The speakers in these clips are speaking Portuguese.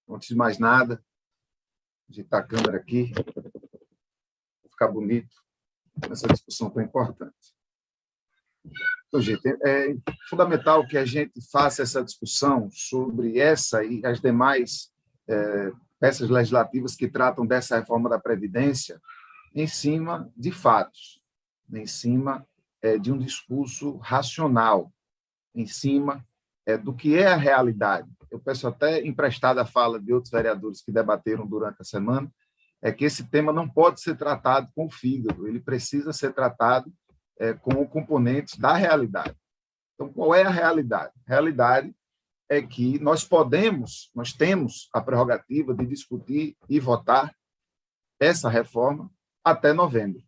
Antes de mais nada, ajeitar a câmera aqui, para ficar bonito nessa discussão tão importante. Então, gente, é fundamental que a gente faça essa discussão sobre essa e as demais peças legislativas que tratam dessa reforma da Previdência em cima de fatos, em cima de um discurso racional, em cima do que é a realidade. Eu peço até emprestada a fala de outros vereadores que debateram durante a semana, é que esse tema não pode ser tratado com o fígado, ele precisa ser tratado com componentes da realidade. Então, qual é a realidade? A realidade é que nós temos a prerrogativa de discutir e votar essa reforma até novembro.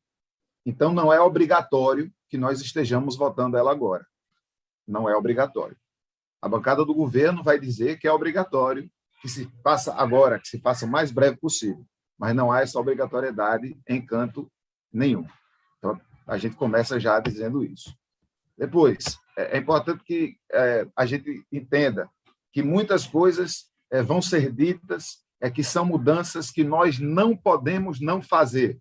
Então, não é obrigatório que nós estejamos votando ela agora. Não é obrigatório. A bancada do governo vai dizer que é obrigatório que se faça agora, que se faça o mais breve possível, mas não há essa obrigatoriedade em canto nenhum. Então, a gente começa já dizendo isso. Depois, é importante que a gente entenda que muitas coisas vão ser ditas, que são mudanças que nós não podemos não fazer.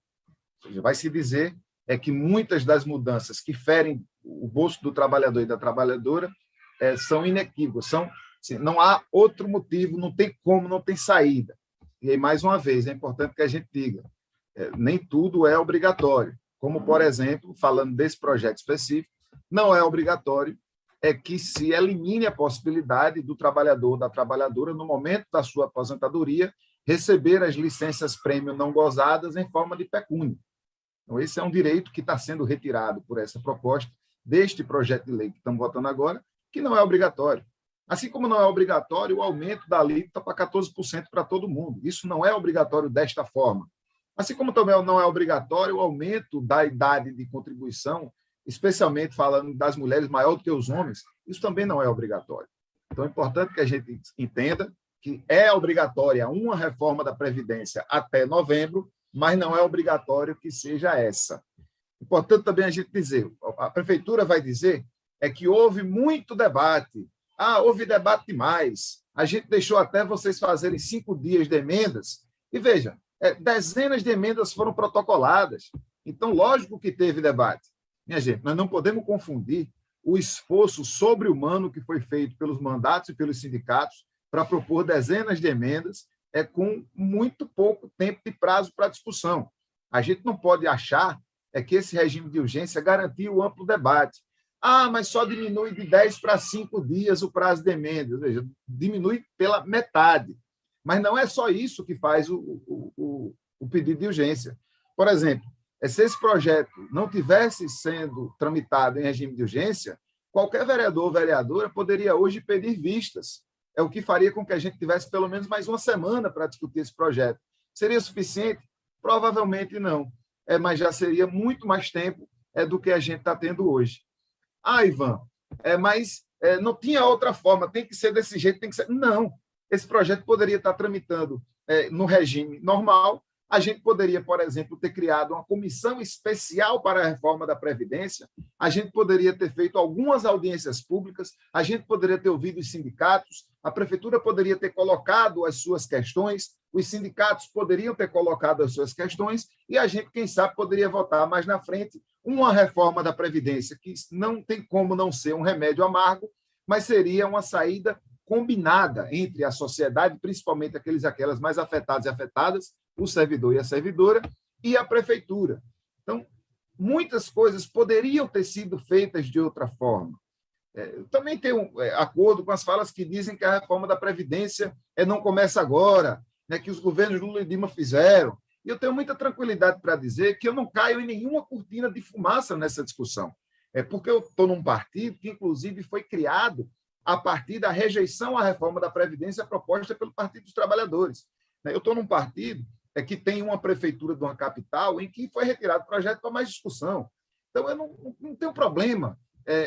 Ou seja, vai se dizer que muitas das mudanças que ferem o bolso do trabalhador e da trabalhadora são inequívocas, assim, não há outro motivo, não tem como, não tem saída. E aí, mais uma vez, é importante que a gente diga, nem tudo é obrigatório. Como, por exemplo, falando desse projeto específico, não é obrigatório que se elimine a possibilidade do trabalhador ou da trabalhadora, no momento da sua aposentadoria, receber as licenças-prêmio não gozadas em forma de pecúnia. Então, esse é um direito que está sendo retirado por essa proposta deste projeto de lei que estamos votando agora, que não é obrigatório. Assim como não é obrigatório o aumento da alíquota para 14% para todo mundo. Isso não é obrigatório desta forma. Assim como também não é obrigatório o aumento da idade de contribuição, especialmente falando das mulheres maior do que os homens, isso também não é obrigatório. Então, é importante que a gente entenda que é obrigatória uma reforma da Previdência até novembro, mas não é obrigatório que seja essa. Importante também a gente dizer, a Prefeitura vai dizer que houve muito debate. Houve debate demais. A gente deixou até vocês fazerem 5 dias de emendas. E veja, dezenas de emendas foram protocoladas. Então, lógico que teve debate. Minha gente, nós não podemos confundir o esforço sobre-humano que foi feito pelos mandatos e pelos sindicatos para propor dezenas de emendas com muito pouco tempo de prazo para discussão. A gente não pode achar que esse regime de urgência garantiu o amplo debate. Mas só diminui de 10 para 5 dias o prazo de emenda, ou seja, diminui pela metade. Mas não é só isso que faz o pedido de urgência. Por exemplo, se esse projeto não tivesse sendo tramitado em regime de urgência, qualquer vereador ou vereadora poderia hoje pedir vistas. É o que faria com que a gente tivesse pelo menos mais uma semana para discutir esse projeto. Seria suficiente? Provavelmente não. Mas já seria muito mais tempo do que a gente está tendo hoje. Ivan, mas não tinha outra forma, tem que ser desse jeito, tem que ser... Não, esse projeto poderia estar tramitando no regime normal. A gente poderia, por exemplo, ter criado uma comissão especial para a reforma da Previdência, a gente poderia ter feito algumas audiências públicas, a gente poderia ter ouvido os sindicatos, a Prefeitura poderia ter colocado as suas questões, os sindicatos poderiam ter colocado as suas questões e a gente, quem sabe, poderia votar mais na frente uma reforma da Previdência, que não tem como não ser um remédio amargo, mas seria uma saída combinada entre a sociedade, principalmente aquelas mais afetados e afetadas, o servidor e a servidora, e a Prefeitura. Então, muitas coisas poderiam ter sido feitas de outra forma. Também tem um acordo com as falas que dizem que a reforma da Previdência não começa agora, que os governos Lula e Dilma fizeram. E eu tenho muita tranquilidade para dizer que eu não caio em nenhuma cortina de fumaça nessa discussão. Porque eu estou num partido que, inclusive, foi criado a partir da rejeição à reforma da Previdência proposta pelo Partido dos Trabalhadores. Eu estou num partido que tem uma prefeitura de uma capital em que foi retirado o projeto para mais discussão. Então, eu não tenho problema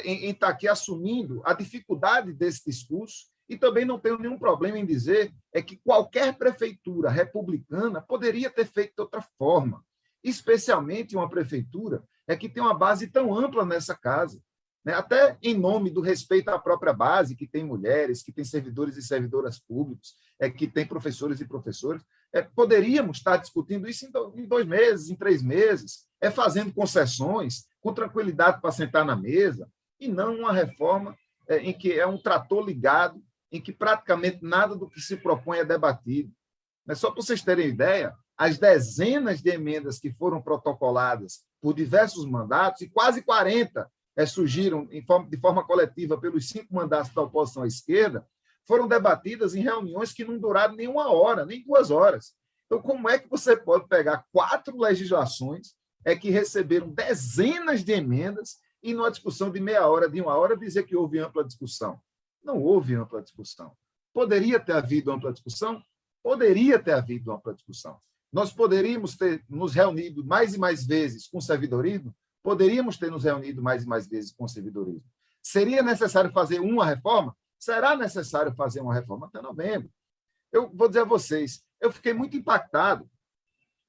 em estar aqui assumindo a dificuldade desse discurso e também não tenho nenhum problema em dizer que qualquer prefeitura republicana poderia ter feito de outra forma, especialmente uma prefeitura que tem uma base tão ampla nessa casa. né? Até em nome do respeito à própria base, que tem mulheres, que tem servidores e servidoras públicos, que tem professores e professoras, poderíamos estar discutindo isso em 2 meses, em 3 meses, fazendo concessões, com tranquilidade para sentar na mesa, e não uma reforma em que é um trator ligado, em que praticamente nada do que se propõe é debatido. Só para vocês terem ideia, as dezenas de emendas que foram protocoladas por diversos mandatos, e quase 40 surgiram de forma coletiva pelos 5 mandatos da oposição à esquerda, foram debatidas em reuniões que não duraram nem 1 hora, nem 2 horas. Então, como é que você pode pegar 4 legislações que receberam dezenas de emendas e, numa discussão de meia hora, de 1 hora, dizer que houve ampla discussão? Não houve ampla discussão. Poderia ter havido ampla discussão? Poderia ter havido ampla discussão. Nós poderíamos ter nos reunido mais e mais vezes com o servidorismo? Poderíamos ter nos reunido mais e mais vezes com o servidorismo. Seria necessário fazer uma reforma? Será necessário fazer uma reforma até novembro. Eu vou dizer a vocês, eu fiquei muito impactado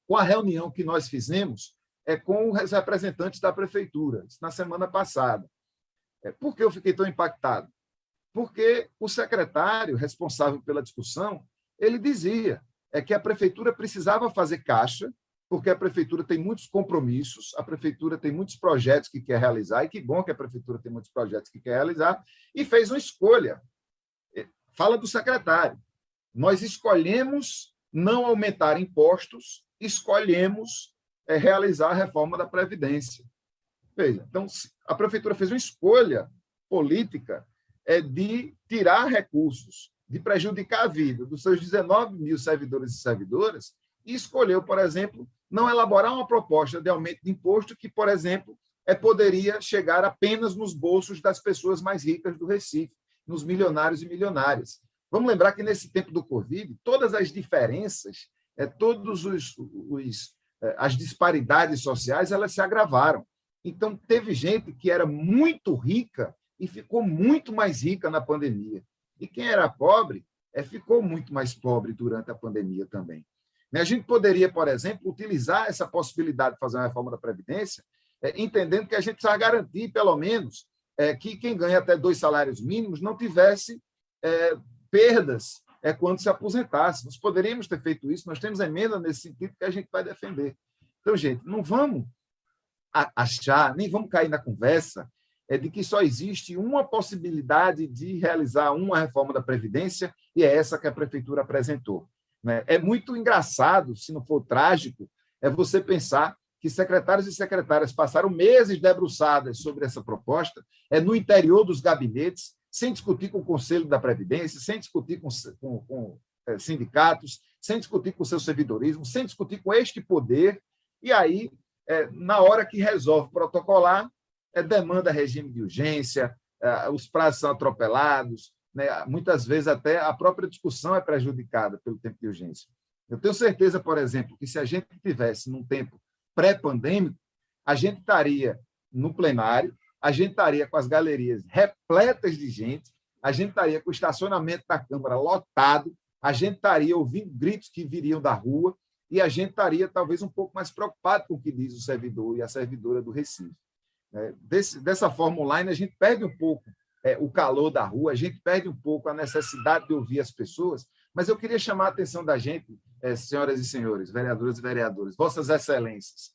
com a reunião que nós fizemos com os representantes da prefeitura, na semana passada. Por que eu fiquei tão impactado? Porque o secretário responsável pela discussão, ele dizia que a prefeitura precisava fazer caixa, porque a prefeitura tem muitos compromissos, a prefeitura tem muitos projetos que quer realizar, e que bom que a prefeitura tem muitos projetos que quer realizar, e fez uma escolha. Fala do secretário. Nós escolhemos não aumentar impostos, escolhemos realizar a reforma da Previdência. Veja, então, a prefeitura fez uma escolha política de tirar recursos, de prejudicar a vida dos seus 19 mil servidores e servidoras, e escolheu, por exemplo, não elaborar uma proposta de aumento de imposto que, por exemplo, poderia chegar apenas nos bolsos das pessoas mais ricas do Recife, nos milionários e milionárias. Vamos lembrar que, nesse tempo do Covid, todas as diferenças, as disparidades sociais, elas se agravaram. Então, teve gente que era muito rica e ficou muito mais rica na pandemia. E quem era pobre ficou muito mais pobre durante a pandemia também. A gente poderia, por exemplo, utilizar essa possibilidade de fazer uma reforma da Previdência, entendendo que a gente precisa garantir, pelo menos, que quem ganha até 2 salários mínimos não tivesse perdas quando se aposentasse. Nós poderíamos ter feito isso, nós temos emenda nesse sentido que a gente vai defender. Então, gente, não vamos achar, nem vamos cair na conversa de que só existe uma possibilidade de realizar uma reforma da Previdência, e é essa que a Prefeitura apresentou. É muito engraçado, se não for trágico, você pensar que secretários e secretárias passaram meses debruçadas sobre essa proposta, no interior dos gabinetes, sem discutir com o Conselho da Previdência, sem discutir com sindicatos, sem discutir com o seu servidorismo, sem discutir com este poder, e aí, na hora que resolve protocolar, demanda regime de urgência, os prazos são atropelados, muitas vezes até a própria discussão é prejudicada pelo tempo de urgência. Eu tenho certeza, por exemplo, que se a gente tivesse num tempo pré-pandêmico, a gente estaria no plenário, a gente estaria com as galerias repletas de gente, a gente estaria com o estacionamento da Câmara lotado, a gente estaria ouvindo gritos que viriam da rua, e a gente estaria talvez um pouco mais preocupado com o que diz o servidor e a servidora do Recife. Dessa forma online, a gente perde um pouco o calor da rua, a gente perde um pouco a necessidade de ouvir as pessoas, mas eu queria chamar a atenção da gente, senhoras e senhores, vereadoras e vereadores, vossas excelências,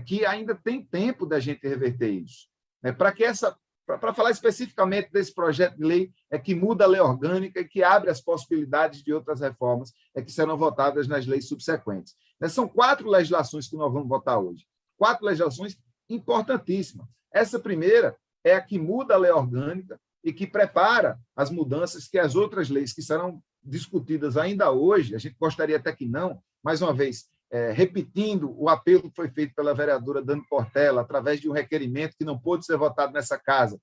que ainda tem tempo da gente reverter isso. Para falar especificamente desse projeto de lei que muda a lei orgânica e que abre as possibilidades de outras reformas que serão votadas nas leis subsequentes. São 4 legislações que nós vamos votar hoje. 4 legislações importantíssimas. Essa primeira é a que muda a lei orgânica e que prepara as mudanças que as outras leis que serão discutidas ainda hoje, a gente gostaria até que não, mais uma vez, repetindo o apelo que foi feito pela vereadora Dani Portela, através de um requerimento que não pôde ser votado nessa casa,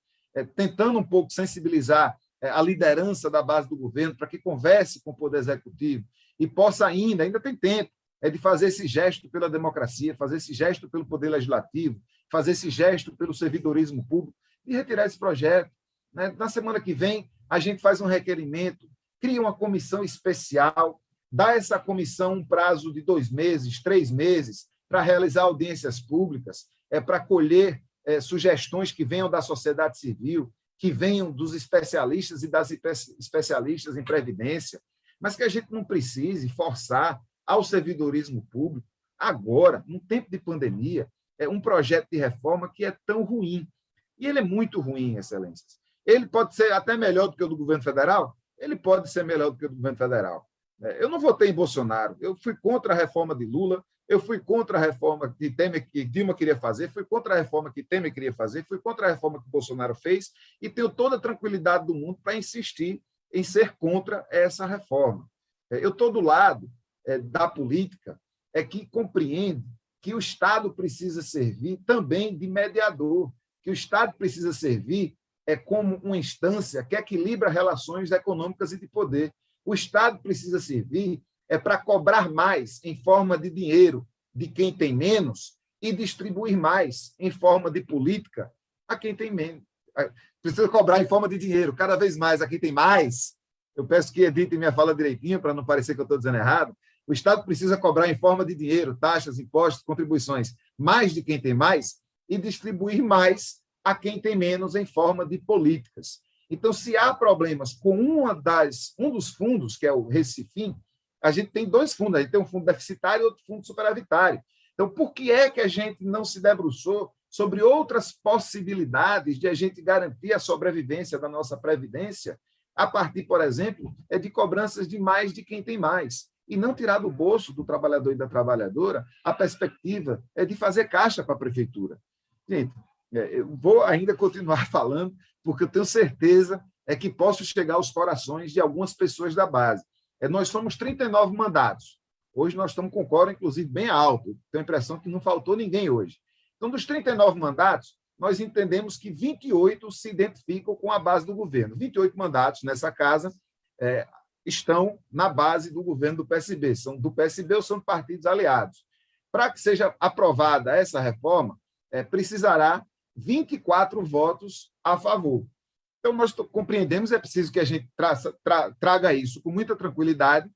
tentando um pouco sensibilizar a liderança da base do governo para que converse com o Poder Executivo e possa ainda tem tempo, de fazer esse gesto pela democracia, fazer esse gesto pelo Poder Legislativo, fazer esse gesto pelo servidorismo público e retirar esse projeto. Na semana que vem, a gente faz um requerimento, cria uma comissão especial, dá a essa comissão um prazo de 2 meses, 3 meses, para realizar audiências públicas, para colher sugestões que venham da sociedade civil, que venham dos especialistas e das especialistas em previdência, mas que a gente não precise forçar ao servidorismo público, agora, num tempo de pandemia, um projeto de reforma que é tão ruim. E ele é muito ruim, Excelências. Ele pode ser até melhor do que o do governo federal? Ele pode ser melhor do que o do governo federal. Eu não votei em Bolsonaro, eu fui contra a reforma de Lula, eu fui contra a reforma que Dilma queria fazer, fui contra a reforma que Temer queria fazer, fui contra a reforma que Bolsonaro fez e tenho toda a tranquilidade do mundo para insistir em ser contra essa reforma. Eu estou do lado da política que compreende que o Estado precisa servir também de mediador, que o Estado precisa servir como uma instância que equilibra relações econômicas e de poder. O Estado precisa servir para cobrar mais em forma de dinheiro de quem tem menos e distribuir mais em forma de política a quem tem menos. Precisa cobrar em forma de dinheiro cada vez mais a quem tem mais. Eu peço que editem minha fala direitinho para não parecer que eu estou dizendo errado. O Estado precisa cobrar em forma de dinheiro, taxas, impostos, contribuições, mais de quem tem mais e distribuir mais a quem tem menos em forma de políticas. Então, se há problemas com um dos fundos, que é o Recifim, a gente tem dois fundos, a gente tem um fundo deficitário e outro fundo superavitário. Então, por que é que a gente não se debruçou sobre outras possibilidades de a gente garantir a sobrevivência da nossa previdência a partir, por exemplo, de cobranças de mais de quem tem mais, e não tirar do bolso do trabalhador e da trabalhadora a perspectiva de fazer caixa para a prefeitura. Gente, eu vou ainda continuar falando, porque eu tenho certeza que posso chegar aos corações de algumas pessoas da base. Nós somos 39 mandatos. Hoje nós estamos com quórum, inclusive, bem alto. Tenho a impressão que não faltou ninguém hoje. Então, dos 39 mandatos, nós entendemos que 28 se identificam com a base do governo. 28 mandatos nessa casa estão na base do governo do PSB. São do PSB ou são de partidos aliados. Para que seja aprovada essa reforma, precisará 24 votos a favor. Então, nós compreendemos, é preciso que a gente traga isso com muita tranquilidade,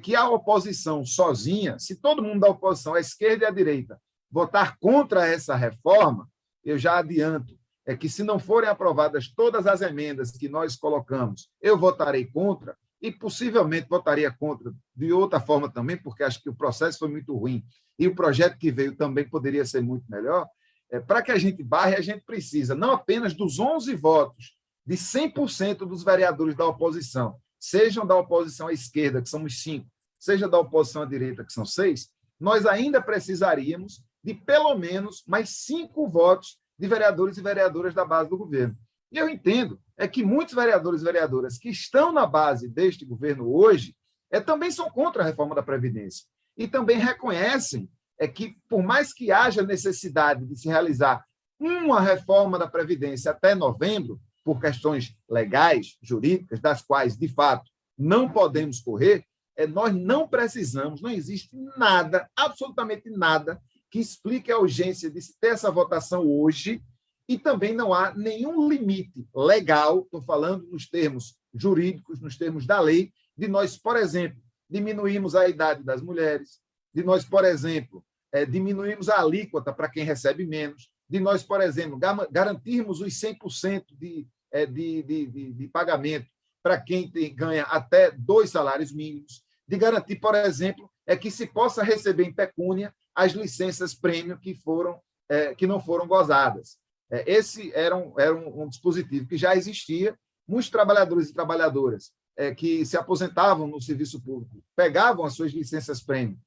que a oposição sozinha, se todo mundo da oposição, a esquerda e a direita, votar contra essa reforma, eu já adianto, que se não forem aprovadas todas as emendas que nós colocamos, eu votarei contra e possivelmente votaria contra de outra forma também, porque acho que o processo foi muito ruim e o projeto que veio também poderia ser muito melhor. Para que a gente barre, a gente precisa não apenas dos 11 votos de 100% dos vereadores da oposição, sejam da oposição à esquerda, que são os 5, seja da oposição à direita, que são 6, nós ainda precisaríamos de pelo menos mais 5 votos de vereadores e vereadoras da base do governo. E eu entendo que muitos vereadores e vereadoras que estão na base deste governo hoje também são contra a reforma da Previdência e também reconhecem que, por mais que haja necessidade de se realizar uma reforma da Previdência até novembro, por questões legais, jurídicas, das quais, de fato, não podemos correr, nós não precisamos, não existe nada, absolutamente nada, que explique a urgência de se ter essa votação hoje, e também não há nenhum limite legal, estou falando nos termos jurídicos, nos termos da lei, de nós, por exemplo, diminuirmos a idade das mulheres, de nós, por exemplo, diminuirmos a alíquota para quem recebe menos, de nós, por exemplo, garantirmos os 100% de pagamento para quem ganha até 2 salários mínimos, de garantir, por exemplo, que se possa receber em pecúnia as licenças prêmio que não foram gozadas. Esse era um dispositivo que já existia. Muitos trabalhadores e trabalhadoras que se aposentavam no serviço público pegavam as suas licenças prêmio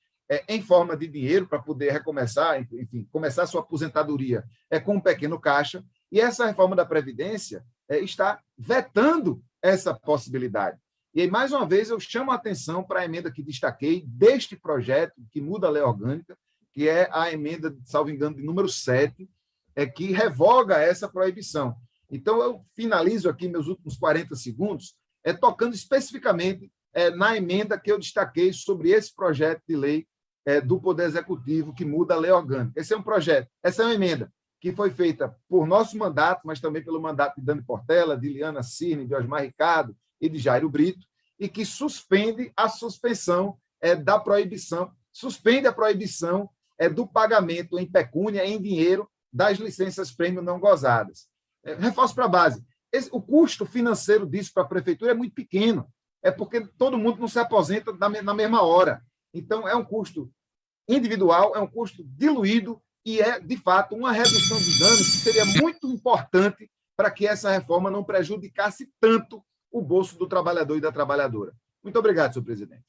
em forma de dinheiro para poder recomeçar, enfim, começar sua aposentadoria com um pequeno caixa, e essa reforma da Previdência está vetando essa possibilidade. E aí, mais uma vez, eu chamo a atenção para a emenda que destaquei deste projeto, que muda a lei orgânica, que é a emenda, salvo engano, de número 7, que revoga essa proibição. Então, eu finalizo aqui meus últimos 40 segundos tocando especificamente na emenda que eu destaquei sobre esse projeto de lei do Poder Executivo que muda a lei orgânica. Esse é um projeto, essa é uma emenda que foi feita por nosso mandato, mas também pelo mandato de Dani Portela, de Liana Cirne, de Osmar Ricardo e de Jairo Brito, e que suspende a suspensão da proibição, suspende a proibição do pagamento em pecúnia, em dinheiro, das licenças prêmio não gozadas. Reforço para a base. O custo financeiro disso para a prefeitura é muito pequeno. É porque todo mundo não se aposenta na mesma hora. Então, é um custo individual, é um custo diluído e é, de fato, uma redução de danos que seria muito importante para que essa reforma não prejudicasse tanto o bolso do trabalhador e da trabalhadora. Muito obrigado, senhor presidente.